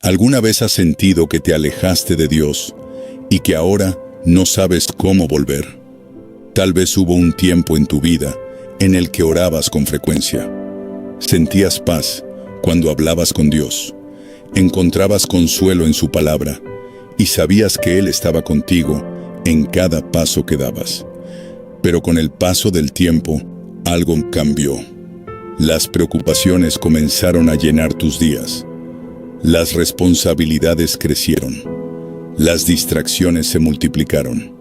¿Alguna vez has sentido que te alejaste de Dios y que ahora no sabes cómo volver? Tal vez hubo un tiempo en tu vida en el que orabas con frecuencia. Sentías paz cuando hablabas con Dios. Encontrabas consuelo en su palabra y sabías que Él estaba contigo en cada paso que dabas. Pero con el paso del tiempo, algo cambió. Las preocupaciones comenzaron a llenar tus días. Las responsabilidades crecieron. Las distracciones se multiplicaron.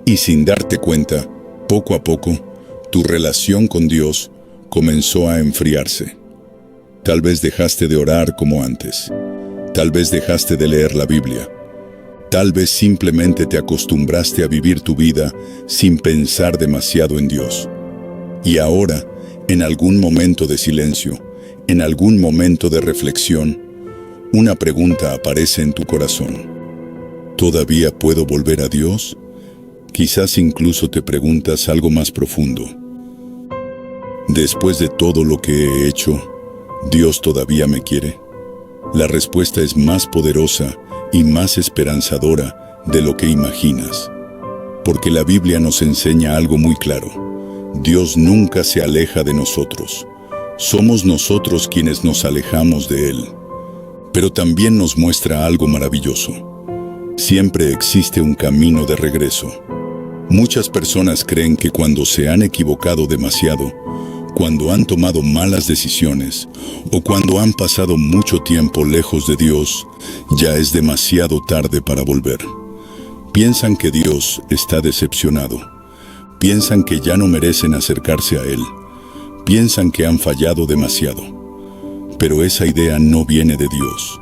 Y sin darte cuenta, poco a poco, tu relación con Dios comenzó a enfriarse. Tal vez dejaste de orar como antes. Tal vez dejaste de leer la Biblia. Tal vez simplemente te acostumbraste a vivir tu vida sin pensar demasiado en Dios. Y ahora, en algún momento de silencio, en algún momento de reflexión, una pregunta aparece en tu corazón. ¿Todavía puedo volver a Dios? Quizás incluso te preguntas algo más profundo. Después de todo lo que he hecho, ¿Dios todavía me quiere? La respuesta es más poderosa y más esperanzadora de lo que imaginas. Porque la Biblia nos enseña algo muy claro. Dios nunca se aleja de nosotros. Somos nosotros quienes nos alejamos de Él. Pero también nos muestra algo maravilloso. Siempre existe un camino de regreso. Muchas personas creen que cuando se han equivocado demasiado, cuando han tomado malas decisiones o cuando han pasado mucho tiempo lejos de Dios, ya es demasiado tarde para volver. Piensan que Dios está decepcionado. Piensan que ya no merecen acercarse a Él. Piensan que han fallado demasiado. Pero esa idea no viene de Dios.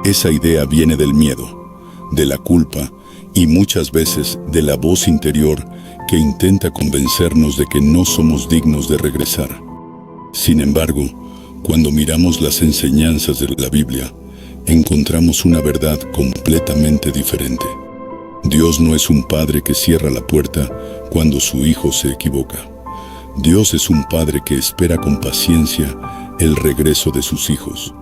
Esa idea viene del miedo, de la culpa y muchas veces de la voz interior que intenta convencernos de que no somos dignos de regresar. Sin embargo, cuando miramos las enseñanzas de la Biblia, encontramos una verdad completamente diferente. Dios no es un padre que cierra la puerta cuando su hijo se equivoca. Dios es un padre que espera con paciencia el regreso de sus hijos.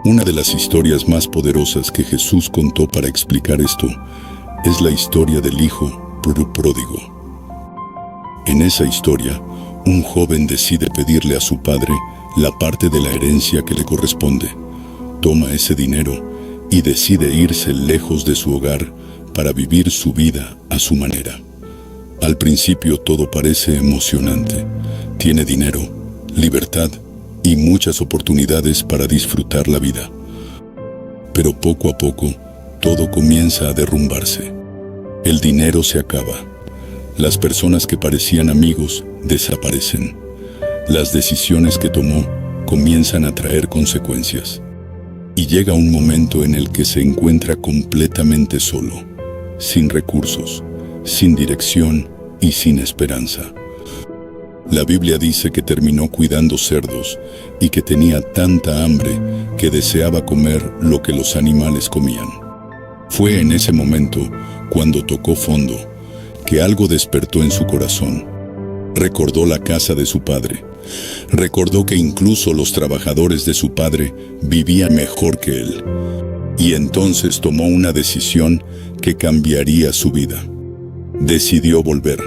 Una de las historias más poderosas que Jesús contó para explicar esto es la historia del hijo pródigo. En esa historia, un joven decide pedirle a su padre la parte de la herencia que le corresponde. Toma ese dinero y decide irse lejos de su hogar para vivir su vida a su manera. Al principio todo parece emocionante. Tiene dinero, libertad y muchas oportunidades para disfrutar la vida. Pero poco a poco, todo comienza a derrumbarse. El dinero se acaba. Las personas que parecían amigos desaparecen. Las decisiones que tomó comienzan a traer consecuencias. Y llega un momento en el que se encuentra completamente solo, sin recursos, sin dirección y sin esperanza. La Biblia dice que terminó cuidando cerdos y que tenía tanta hambre que deseaba comer lo que los animales comían. Fue en ese momento, cuando tocó fondo, que algo despertó en su corazón. Recordó la casa de su padre. Recordó que incluso los trabajadores de su padre vivían mejor que él. Y entonces tomó una decisión que cambiaría su vida. Decidió volver.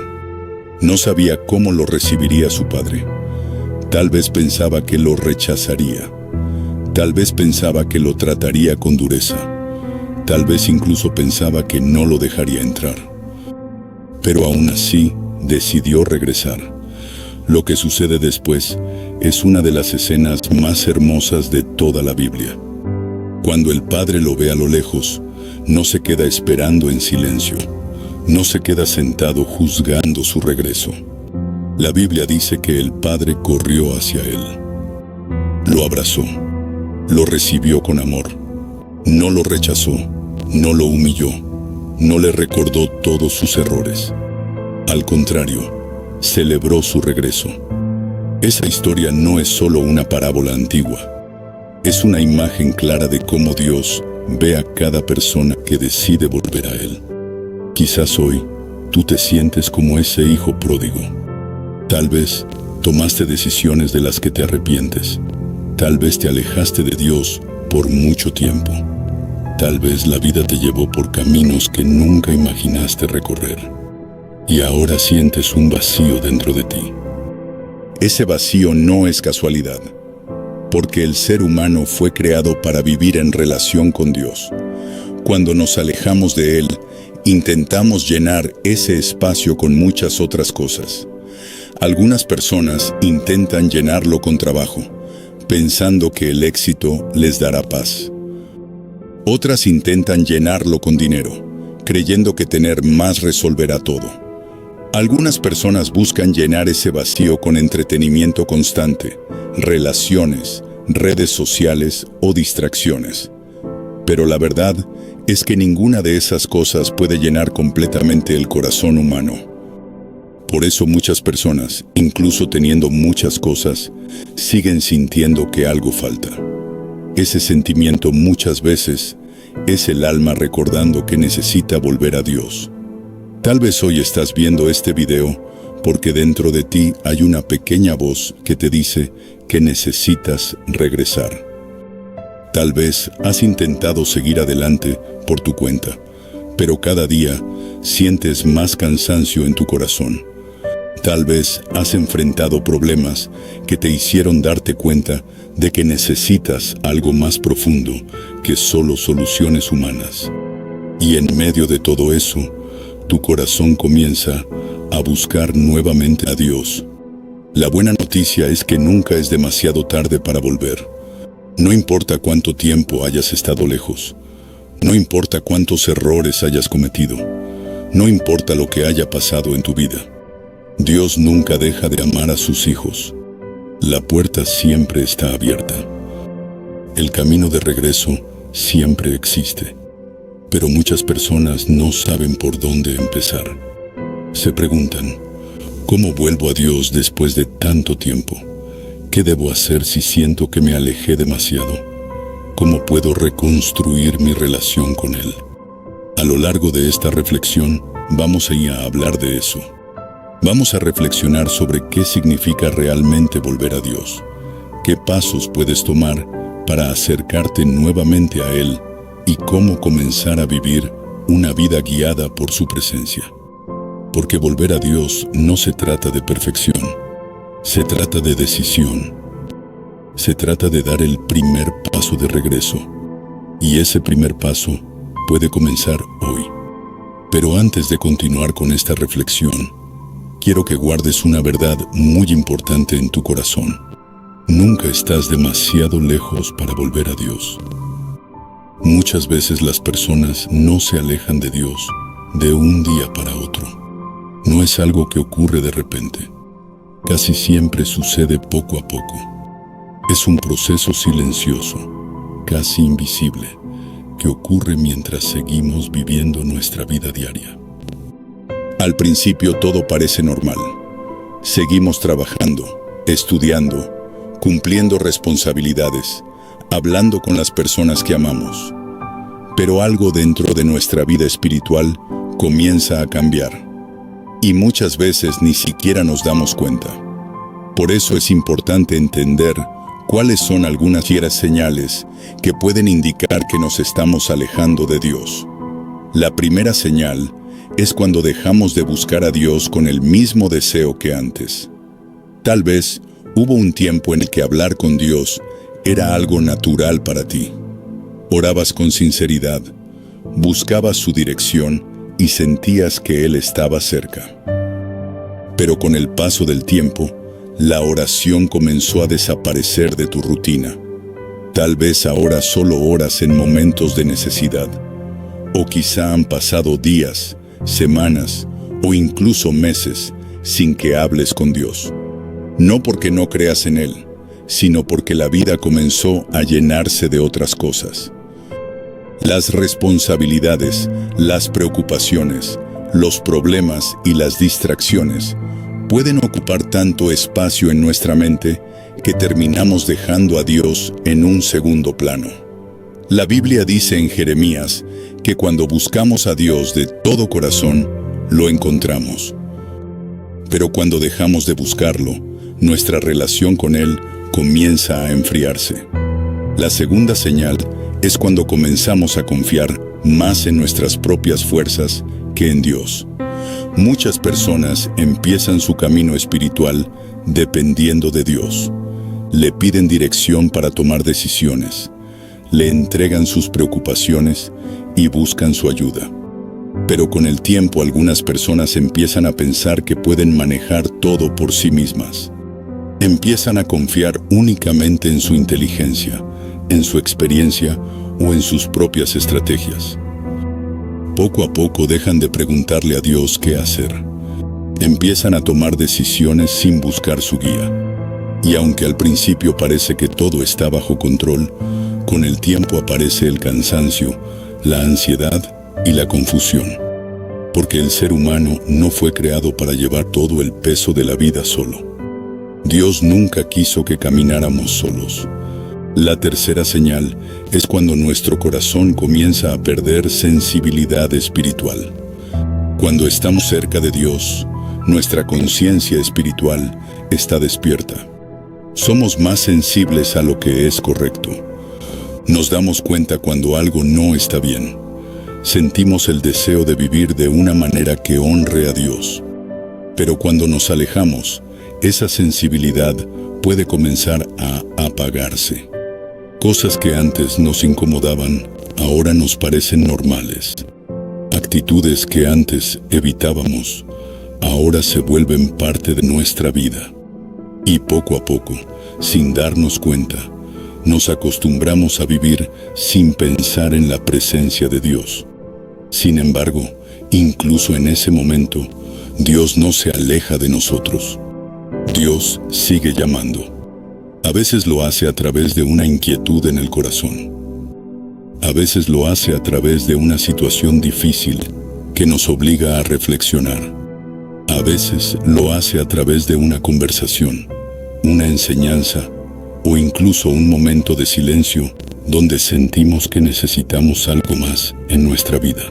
No sabía cómo lo recibiría su padre. Tal vez pensaba que lo rechazaría. Tal vez pensaba que lo trataría con dureza. Tal vez incluso pensaba que no lo dejaría entrar. Pero aún así, decidió regresar. Lo que sucede después es una de las escenas más hermosas de toda la Biblia. Cuando el padre lo ve a lo lejos, no se queda esperando en silencio. No se queda sentado juzgando su regreso. La Biblia dice que el padre corrió hacia él. Lo abrazó. Lo recibió con amor. No lo rechazó. No lo humilló. No le recordó todos sus errores. Al contrario, celebró su regreso. Esa historia no es solo una parábola antigua. Es una imagen clara de cómo Dios ve a cada persona que decide volver a Él. Quizás hoy tú te sientes como ese hijo pródigo. Tal vez tomaste decisiones de las que te arrepientes. Tal vez te alejaste de Dios por mucho tiempo. Tal vez la vida te llevó por caminos que nunca imaginaste recorrer, y ahora sientes un vacío dentro de ti. Ese vacío no es casualidad, porque el ser humano fue creado para vivir en relación con Dios. Cuando nos alejamos de Él, intentamos llenar ese espacio con muchas otras cosas. Algunas personas intentan llenarlo con trabajo, pensando que el éxito les dará paz. Otras intentan llenarlo con dinero, creyendo que tener más resolverá todo. Algunas personas buscan llenar ese vacío con entretenimiento constante, relaciones, redes sociales o distracciones. Pero la verdad es que ninguna de esas cosas puede llenar completamente el corazón humano. Por eso muchas personas, incluso teniendo muchas cosas, siguen sintiendo que algo falta. Ese sentimiento muchas veces es el alma recordando que necesita volver a Dios. Tal vez hoy estás viendo este video porque dentro de ti hay una pequeña voz que te dice que necesitas regresar. Tal vez has intentado seguir adelante por tu cuenta, pero cada día sientes más cansancio en tu corazón. Tal vez has enfrentado problemas que te hicieron darte cuenta de que necesitas algo más profundo que solo soluciones humanas. Y en medio de todo eso, tu corazón comienza a buscar nuevamente a Dios. La buena noticia es que nunca es demasiado tarde para volver. No importa cuánto tiempo hayas estado lejos, no importa cuántos errores hayas cometido, no importa lo que haya pasado en tu vida. Dios nunca deja de amar a sus hijos. La puerta siempre está abierta. El camino de regreso siempre existe, pero muchas personas no saben por dónde empezar. Se preguntan, ¿cómo vuelvo a Dios después de tanto tiempo? ¿Qué debo hacer si siento que me alejé demasiado? ¿Cómo puedo reconstruir mi relación con Él? A lo largo de esta reflexión, vamos a ir a hablar de eso. Vamos a reflexionar sobre qué significa realmente volver a Dios, qué pasos puedes tomar para acercarte nuevamente a Él y cómo comenzar a vivir una vida guiada por su presencia. Porque volver a Dios no se trata de perfección, se trata de decisión. Se trata de dar el primer paso de regreso. Y ese primer paso puede comenzar hoy. Pero antes de continuar con esta reflexión, quiero que guardes una verdad muy importante en tu corazón. Nunca estás demasiado lejos para volver a Dios. Muchas veces las personas no se alejan de Dios de un día para otro. No es algo que ocurre de repente. Casi siempre sucede poco a poco. Es un proceso silencioso, casi invisible, que ocurre mientras seguimos viviendo nuestra vida diaria. Al principio todo parece normal. Seguimos trabajando, estudiando, cumpliendo responsabilidades, hablando con las personas que amamos. Pero algo dentro de nuestra vida espiritual comienza a cambiar. Y muchas veces ni siquiera nos damos cuenta. Por eso es importante entender cuáles son algunas señales que pueden indicar que nos estamos alejando de Dios. La primera señal es cuando dejamos de buscar a Dios con el mismo deseo que antes. Tal vez hubo un tiempo en el que hablar con Dios era algo natural para ti. Orabas con sinceridad, buscabas su dirección y sentías que Él estaba cerca. Pero con el paso del tiempo, la oración comenzó a desaparecer de tu rutina. Tal vez ahora solo oras en momentos de necesidad, o quizá han pasado días, semanas o incluso meses sin que hables con Dios. No porque no creas en Él, sino porque la vida comenzó a llenarse de otras cosas. Las responsabilidades, las preocupaciones, los problemas y las distracciones pueden ocupar tanto espacio en nuestra mente que terminamos dejando a Dios en un segundo plano. La Biblia dice en Jeremías que cuando buscamos a Dios de todo corazón, lo encontramos. Pero cuando dejamos de buscarlo, nuestra relación con Él comienza a enfriarse. La segunda señal es cuando comenzamos a confiar más en nuestras propias fuerzas que en Dios. Muchas personas empiezan su camino espiritual dependiendo de Dios. Le piden dirección para tomar decisiones, le entregan sus preocupaciones y buscan su ayuda. Pero con el tiempo algunas personas empiezan a pensar que pueden manejar todo por sí mismas. Empiezan a confiar únicamente en su inteligencia, en su experiencia o en sus propias estrategias. Poco a poco dejan de preguntarle a Dios qué hacer. Empiezan a tomar decisiones sin buscar su guía. Y aunque al principio parece que todo está bajo control, con el tiempo aparece el cansancio, la ansiedad y la confusión. Porque el ser humano no fue creado para llevar todo el peso de la vida solo. Dios nunca quiso que camináramos solos. La tercera señal es cuando nuestro corazón comienza a perder sensibilidad espiritual. Cuando estamos cerca de Dios, nuestra conciencia espiritual está despierta. Somos más sensibles a lo que es correcto. Nos damos cuenta cuando algo no está bien. Sentimos el deseo de vivir de una manera que honre a Dios. Pero cuando nos alejamos, esa sensibilidad puede comenzar a apagarse. Cosas que antes nos incomodaban, ahora nos parecen normales. Actitudes que antes evitábamos, ahora se vuelven parte de nuestra vida. Y poco a poco, sin darnos cuenta, nos acostumbramos a vivir sin pensar en la presencia de Dios. Sin embargo, incluso en ese momento, Dios no se aleja de nosotros. Dios sigue llamando. A veces lo hace a través de una inquietud en el corazón. A veces lo hace a través de una situación difícil que nos obliga a reflexionar. A veces lo hace a través de una conversación, una enseñanza o incluso un momento de silencio donde sentimos que necesitamos algo más en nuestra vida.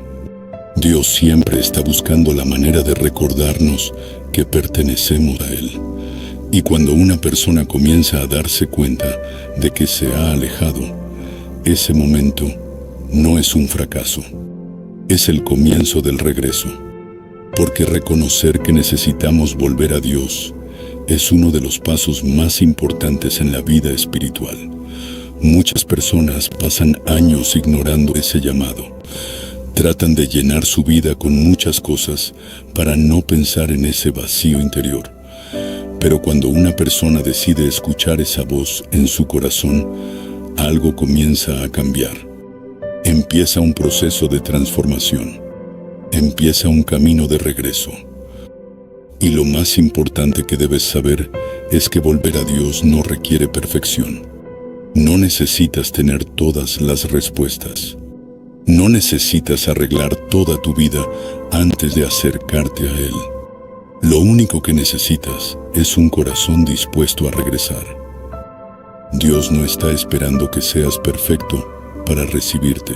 Dios siempre está buscando la manera de recordarnos que pertenecemos a Él. Y cuando una persona comienza a darse cuenta de que se ha alejado, ese momento no es un fracaso, es el comienzo del regreso. Porque reconocer que necesitamos volver a Dios es uno de los pasos más importantes en la vida espiritual. Muchas personas pasan años ignorando ese llamado. Tratan de llenar su vida con muchas cosas para no pensar en ese vacío interior. Pero cuando una persona decide escuchar esa voz en su corazón, algo comienza a cambiar. Empieza un proceso de transformación. Empieza un camino de regreso. Y lo más importante que debes saber es que volver a Dios no requiere perfección. No necesitas tener todas las respuestas. No necesitas arreglar toda tu vida antes de acercarte a Él. Lo único que necesitas es un corazón dispuesto a regresar. Dios no está esperando que seas perfecto para recibirte.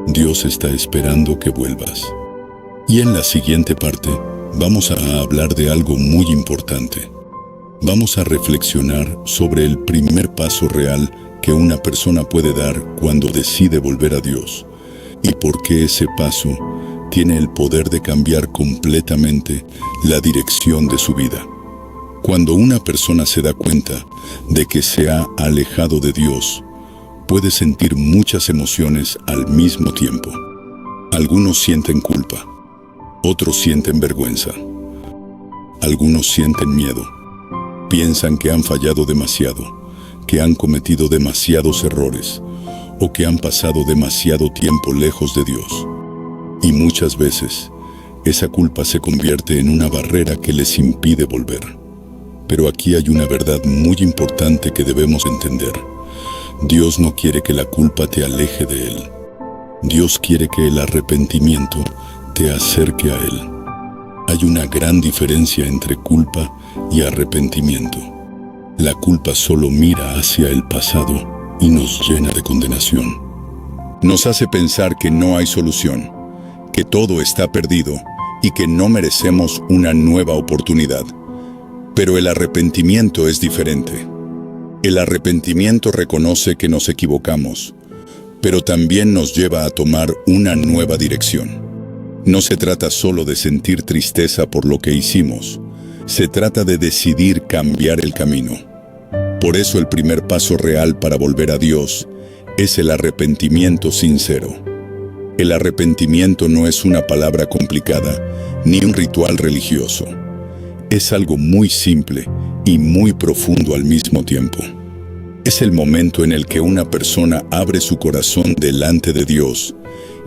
Dios está esperando que vuelvas. Y en la siguiente parte, vamos a hablar de algo muy importante. Vamos a reflexionar sobre el primer paso real que una persona puede dar cuando decide volver a Dios, y por qué ese paso tiene el poder de cambiar completamente la dirección de su vida. Cuando una persona se da cuenta de que se ha alejado de Dios, puede sentir muchas emociones al mismo tiempo. Algunos sienten culpa, otros sienten vergüenza, algunos sienten miedo. Piensan que han fallado demasiado, que han cometido demasiados errores, o que han pasado demasiado tiempo lejos de Dios. Y muchas veces, esa culpa se convierte en una barrera que les impide volver. Pero aquí hay una verdad muy importante que debemos entender. Dios no quiere que la culpa te aleje de Él. Dios quiere que el arrepentimiento te acerque a Él. Hay una gran diferencia entre culpa y arrepentimiento. La culpa solo mira hacia el pasado y nos llena de condenación. Nos hace pensar que no hay solución, que todo está perdido y que no merecemos una nueva oportunidad. Pero el arrepentimiento es diferente. El arrepentimiento reconoce que nos equivocamos, pero también nos lleva a tomar una nueva dirección. No se trata solo de sentir tristeza por lo que hicimos, se trata de decidir cambiar el camino. Por eso el primer paso real para volver a Dios es el arrepentimiento sincero. El arrepentimiento no es una palabra complicada ni un ritual religioso. Es algo muy simple y muy profundo al mismo tiempo. Es el momento en el que una persona abre su corazón delante de Dios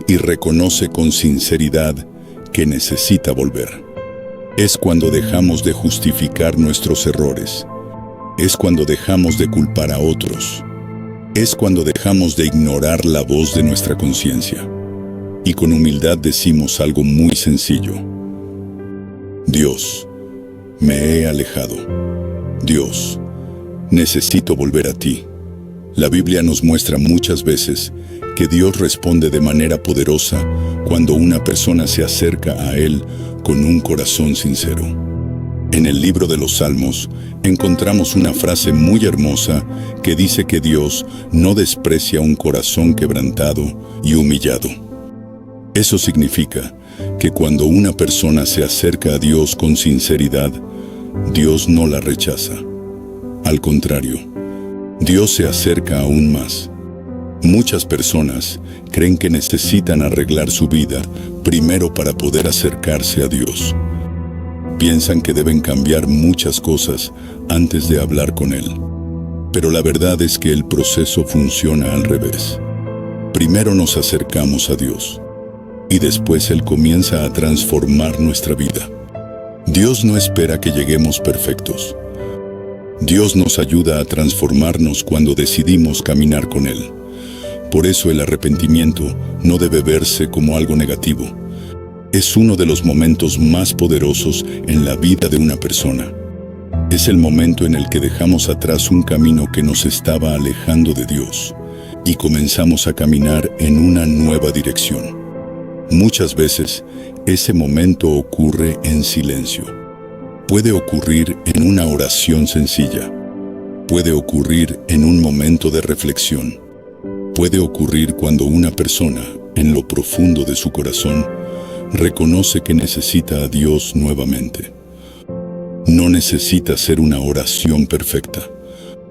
y reconoce con sinceridad que necesita volver. Es cuando dejamos de justificar nuestros errores. Es cuando dejamos de culpar a otros. Es cuando dejamos de ignorar la voz de nuestra conciencia. Y con humildad decimos algo muy sencillo. Dios, me he alejado. Dios, necesito volver a ti. La Biblia nos muestra muchas veces que Dios responde de manera poderosa cuando una persona se acerca a Él con un corazón sincero. En el libro de los Salmos encontramos una frase muy hermosa que dice que Dios no desprecia un corazón quebrantado y humillado. Eso significa que cuando una persona se acerca a Dios con sinceridad, Dios no la rechaza. Al contrario, Dios se acerca aún más. Muchas personas creen que necesitan arreglar su vida primero para poder acercarse a Dios. Piensan que deben cambiar muchas cosas antes de hablar con Él. Pero la verdad es que el proceso funciona al revés. Primero nos acercamos a Dios y después Él comienza a transformar nuestra vida. Dios no espera que lleguemos perfectos. Dios nos ayuda a transformarnos cuando decidimos caminar con Él. Por eso el arrepentimiento no debe verse como algo negativo. Es uno de los momentos más poderosos en la vida de una persona. Es el momento en el que dejamos atrás un camino que nos estaba alejando de Dios y comenzamos a caminar en una nueva dirección. Muchas veces, ese momento ocurre en silencio. Puede ocurrir en una oración sencilla. Puede ocurrir en un momento de reflexión. Puede ocurrir cuando una persona, en lo profundo de su corazón, reconoce que necesita a Dios nuevamente. No necesita ser una oración perfecta.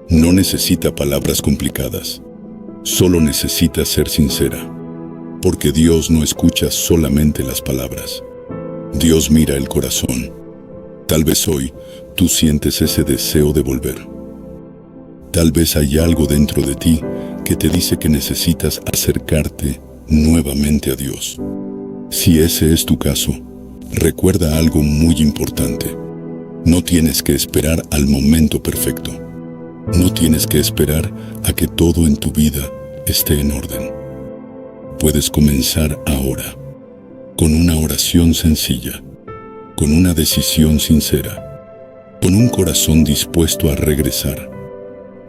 No necesita palabras complicadas. Solo necesita ser sincera. Porque Dios no escucha solamente las palabras. Dios mira el corazón. Tal vez hoy tú sientes ese deseo de volver. Tal vez hay algo dentro de ti que te dice que necesitas acercarte nuevamente a Dios. Si ese es tu caso, recuerda algo muy importante. No tienes que esperar al momento perfecto. No tienes que esperar a que todo en tu vida esté en orden. Puedes comenzar ahora, con una oración sencilla, con una decisión sincera, con un corazón dispuesto a regresar.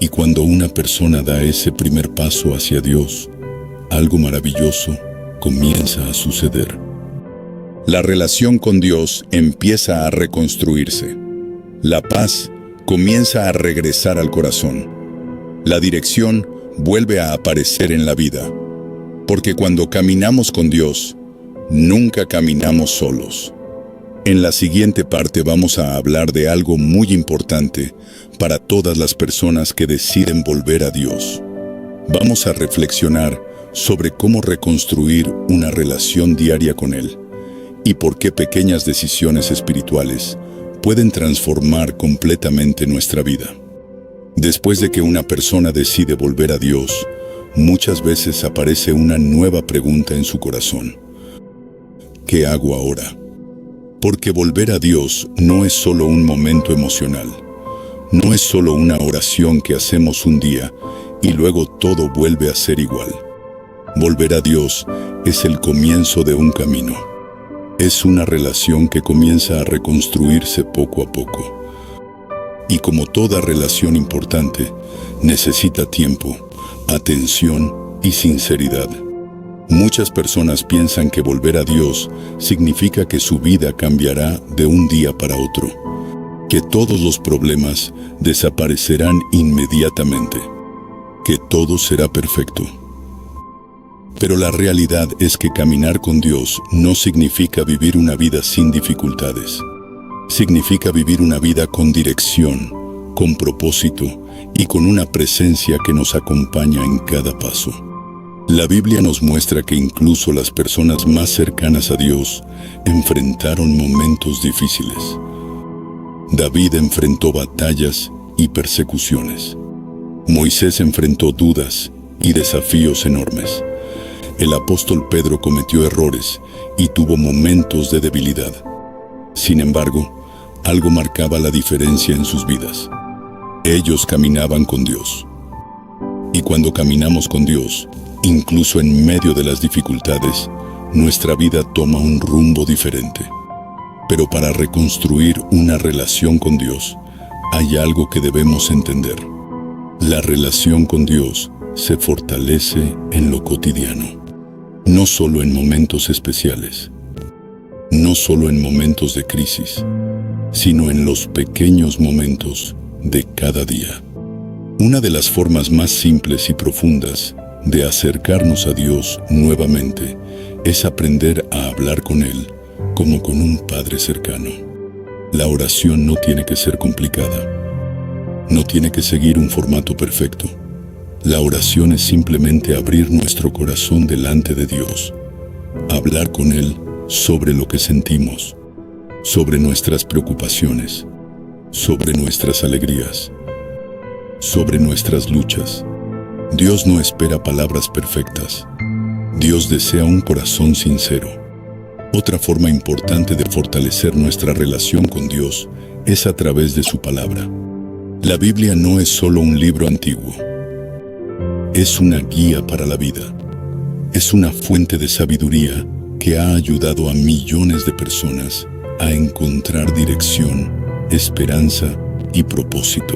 Y cuando una persona da ese primer paso hacia Dios, algo maravilloso comienza a suceder. La relación con Dios empieza a reconstruirse. La paz comienza a regresar al corazón. La dirección vuelve a aparecer en la vida. Porque cuando caminamos con Dios, nunca caminamos solos. En la siguiente parte vamos a hablar de algo muy importante para todas las personas que deciden volver a Dios. Vamos a reflexionar sobre cómo reconstruir una relación diaria con Él y por qué pequeñas decisiones espirituales pueden transformar completamente nuestra vida. Después de que una persona decide volver a Dios, muchas veces aparece una nueva pregunta en su corazón. ¿Qué hago ahora? Porque volver a Dios no es solo un momento emocional. No es solo una oración que hacemos un día y luego todo vuelve a ser igual. Volver a Dios es el comienzo de un camino. Es una relación que comienza a reconstruirse poco a poco. Y como toda relación importante, necesita tiempo, atención y sinceridad. Muchas personas piensan que volver a Dios significa que su vida cambiará de un día para otro, que todos los problemas desaparecerán inmediatamente, que todo será perfecto. Pero la realidad es que caminar con Dios no significa vivir una vida sin dificultades. Significa vivir una vida con dirección, con propósito y con una presencia que nos acompaña en cada paso. La Biblia nos muestra que incluso las personas más cercanas a Dios enfrentaron momentos difíciles. David enfrentó batallas y persecuciones. Moisés enfrentó dudas y desafíos enormes. El apóstol Pedro cometió errores y tuvo momentos de debilidad. Sin embargo, algo marcaba la diferencia en sus vidas. Ellos caminaban con Dios. Y cuando caminamos con Dios, incluso en medio de las dificultades, nuestra vida toma un rumbo diferente. Pero para reconstruir una relación con Dios, hay algo que debemos entender. La relación con Dios se fortalece en lo cotidiano, no solo en momentos especiales, no solo en momentos de crisis, sino en los pequeños momentos de cada día. Una de las formas más simples y profundas de acercarnos a Dios nuevamente es aprender a hablar con Él como con un padre cercano. La oración no tiene que ser complicada. No tiene que seguir un formato perfecto. La oración es simplemente abrir nuestro corazón delante de Dios, hablar con Él sobre lo que sentimos, sobre nuestras preocupaciones, sobre nuestras alegrías, sobre nuestras luchas. Dios no espera palabras perfectas. Dios desea un corazón sincero. Otra forma importante de fortalecer nuestra relación con Dios es a través de su palabra. La Biblia no es solo un libro antiguo. Es una guía para la vida. Es una fuente de sabiduría que ha ayudado a millones de personas a encontrar dirección, esperanza y propósito.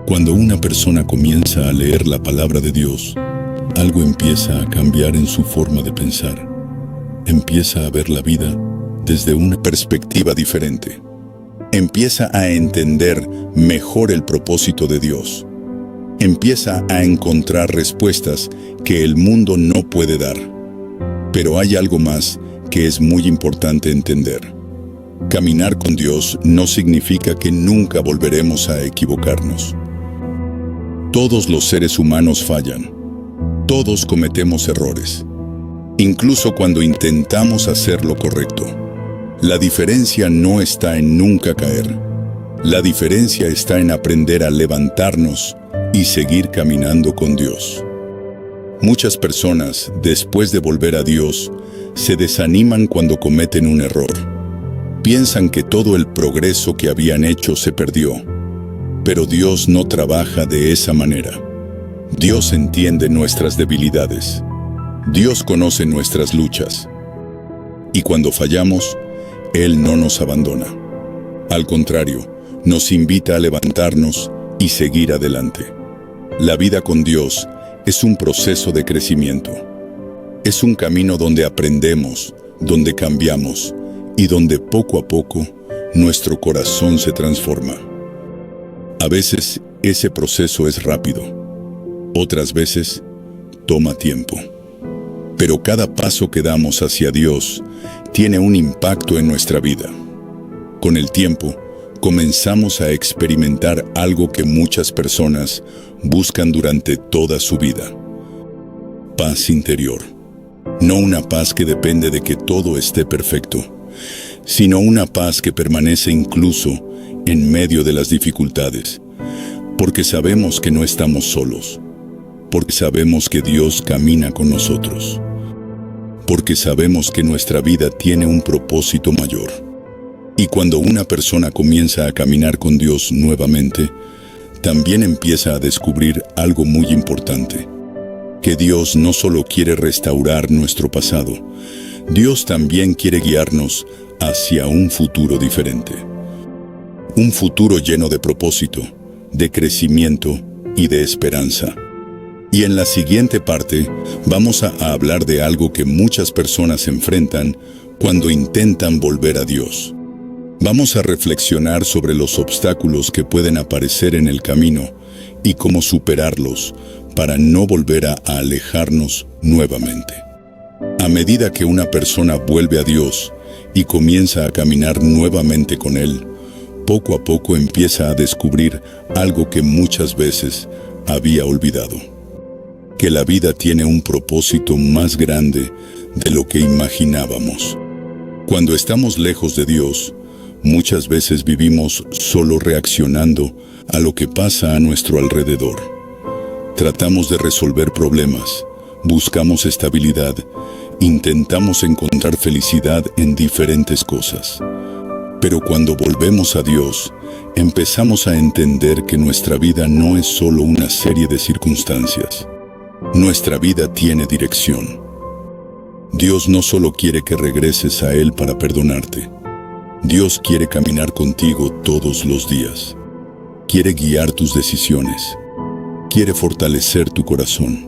Cuando una persona comienza a leer la palabra de Dios, algo empieza a cambiar en su forma de pensar. Empieza a ver la vida desde una perspectiva diferente. Empieza a entender mejor el propósito de Dios. Empieza a encontrar respuestas que el mundo no puede dar. Pero hay algo más que es muy importante entender. Caminar con Dios no significa que nunca volveremos a equivocarnos. Todos los seres humanos fallan. Todos cometemos errores. Incluso cuando intentamos hacer lo correcto. La diferencia no está en nunca caer. La diferencia está en aprender a levantarnos y seguir caminando con Dios. Muchas personas, después de volver a Dios, se desaniman cuando cometen un error. Piensan que todo el progreso que habían hecho se perdió. Pero Dios no trabaja de esa manera. Dios entiende nuestras debilidades. Dios conoce nuestras luchas. Y cuando fallamos, Él no nos abandona. Al contrario, nos invita a levantarnos y seguir adelante. La vida con Dios es un proceso de crecimiento. Es un camino donde aprendemos, donde cambiamos y donde poco a poco nuestro corazón se transforma. A veces ese proceso es rápido. Otras veces toma tiempo. Pero cada paso que damos hacia Dios tiene un impacto en nuestra vida. Con el tiempo, comenzamos a experimentar algo que muchas personas buscan durante toda su vida. Paz interior. No una paz que depende de que todo esté perfecto, sino una paz que permanece incluso en medio de las dificultades, porque sabemos que no estamos solos, porque sabemos que Dios camina con nosotros, porque sabemos que nuestra vida tiene un propósito mayor. Y cuando una persona comienza a caminar con Dios nuevamente, también empieza a descubrir algo muy importante, que Dios no solo quiere restaurar nuestro pasado, Dios también quiere guiarnos hacia un futuro diferente. Un futuro lleno de propósito, de crecimiento y de esperanza. Y en la siguiente parte vamos a hablar de algo que muchas personas enfrentan cuando intentan volver a Dios. Vamos a reflexionar sobre los obstáculos que pueden aparecer en el camino y cómo superarlos para no volver a alejarnos nuevamente. A medida que una persona vuelve a Dios y comienza a caminar nuevamente con Él, poco a poco empieza a descubrir algo que muchas veces había olvidado: que la vida tiene un propósito más grande de lo que imaginábamos. Cuando estamos lejos de Dios, muchas veces vivimos solo reaccionando a lo que pasa a nuestro alrededor. Tratamos de resolver problemas, buscamos estabilidad, intentamos encontrar felicidad en diferentes cosas. Pero cuando volvemos a Dios, empezamos a entender que nuestra vida no es solo una serie de circunstancias. Nuestra vida tiene dirección. Dios no solo quiere que regreses a Él para perdonarte. Dios quiere caminar contigo todos los días. Quiere guiar tus decisiones. Quiere fortalecer tu corazón.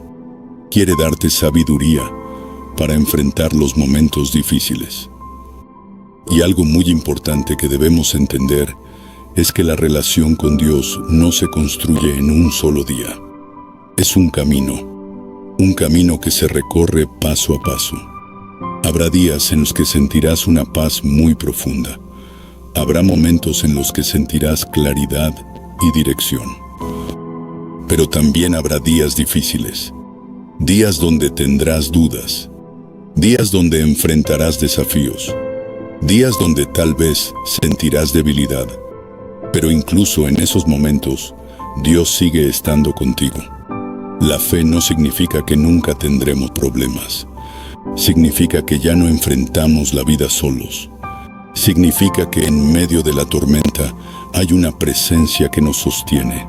Quiere darte sabiduría para enfrentar los momentos difíciles. Y algo muy importante que debemos entender es que la relación con Dios no se construye en un solo día. Es un camino que se recorre paso a paso. Habrá días en los que sentirás una paz muy profunda. Habrá momentos en los que sentirás claridad y dirección. Pero también habrá días difíciles, días donde tendrás dudas, días donde enfrentarás desafíos, días donde tal vez sentirás debilidad. Pero incluso en esos momentos, Dios sigue estando contigo. La fe no significa que nunca tendremos problemas. Significa que ya no enfrentamos la vida solos. Significa que en medio de la tormenta hay una presencia que nos sostiene.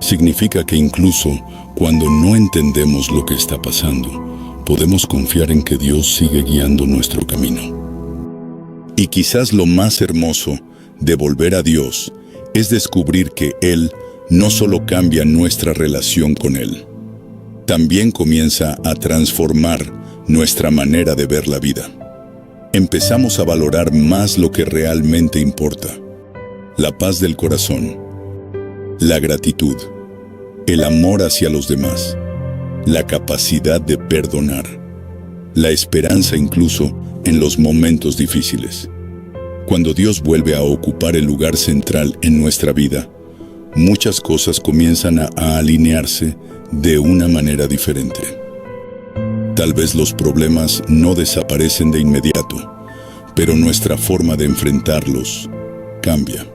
Significa que incluso cuando no entendemos lo que está pasando, podemos confiar en que Dios sigue guiando nuestro camino. Y quizás lo más hermoso de volver a Dios es descubrir que Él no solo cambia nuestra relación con Él, también comienza a transformar nuestra manera de ver la vida. Empezamos a valorar más lo que realmente importa: la paz del corazón, la gratitud, el amor hacia los demás, la capacidad de perdonar, la esperanza incluso en los momentos difíciles. Cuando Dios vuelve a ocupar el lugar central en nuestra vida, muchas cosas comienzan a alinearse de una manera diferente. Tal vez los problemas no desaparecen de inmediato, pero nuestra forma de enfrentarlos cambia.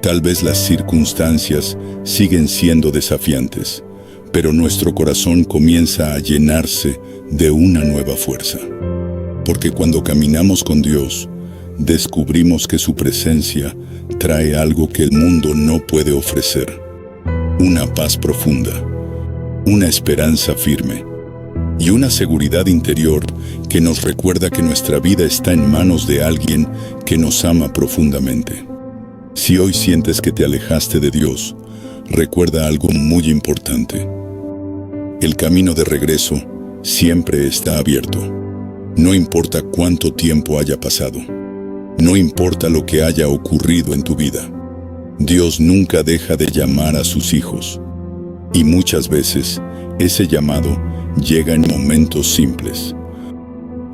Tal vez las circunstancias siguen siendo desafiantes, pero nuestro corazón comienza a llenarse de una nueva fuerza. Porque cuando caminamos con Dios, descubrimos que su presencia trae algo que el mundo no puede ofrecer: una paz profunda, una esperanza firme y una seguridad interior que nos recuerda que nuestra vida está en manos de alguien que nos ama profundamente. Si hoy sientes que te alejaste de Dios, recuerda algo muy importante: el camino de regreso siempre está abierto. No importa cuánto tiempo haya pasado, no importa lo que haya ocurrido en tu vida, Dios nunca deja de llamar a sus hijos. Y muchas veces ese llamado llega en momentos simples,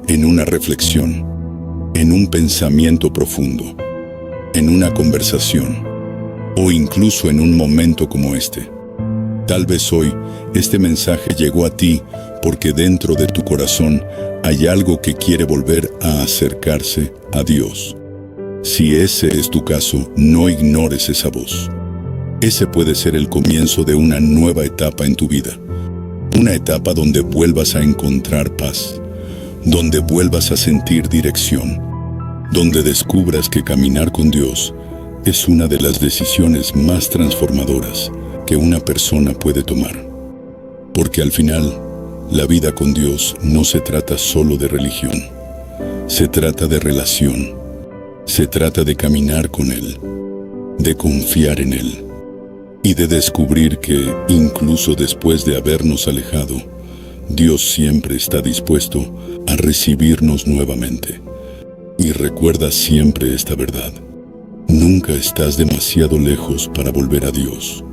en una reflexión, en un pensamiento profundo, en una conversación, o incluso en un momento como este. Tal vez hoy este mensaje llegó a ti porque dentro de tu corazón hay algo que quiere volver a acercarse a Dios. Si ese es tu caso, no ignores esa voz. Ese puede ser el comienzo de una nueva etapa en tu vida. Una etapa donde vuelvas a encontrar paz, donde vuelvas a sentir dirección, donde descubras que caminar con Dios es una de las decisiones más transformadoras que una persona puede tomar. Porque al final, la vida con Dios no se trata solo de religión. Se trata de relación. Se trata de caminar con Él, de confiar en Él y de descubrir que, incluso después de habernos alejado, Dios siempre está dispuesto a recibirnos nuevamente. Y recuerda siempre esta verdad: nunca estás demasiado lejos para volver a Dios.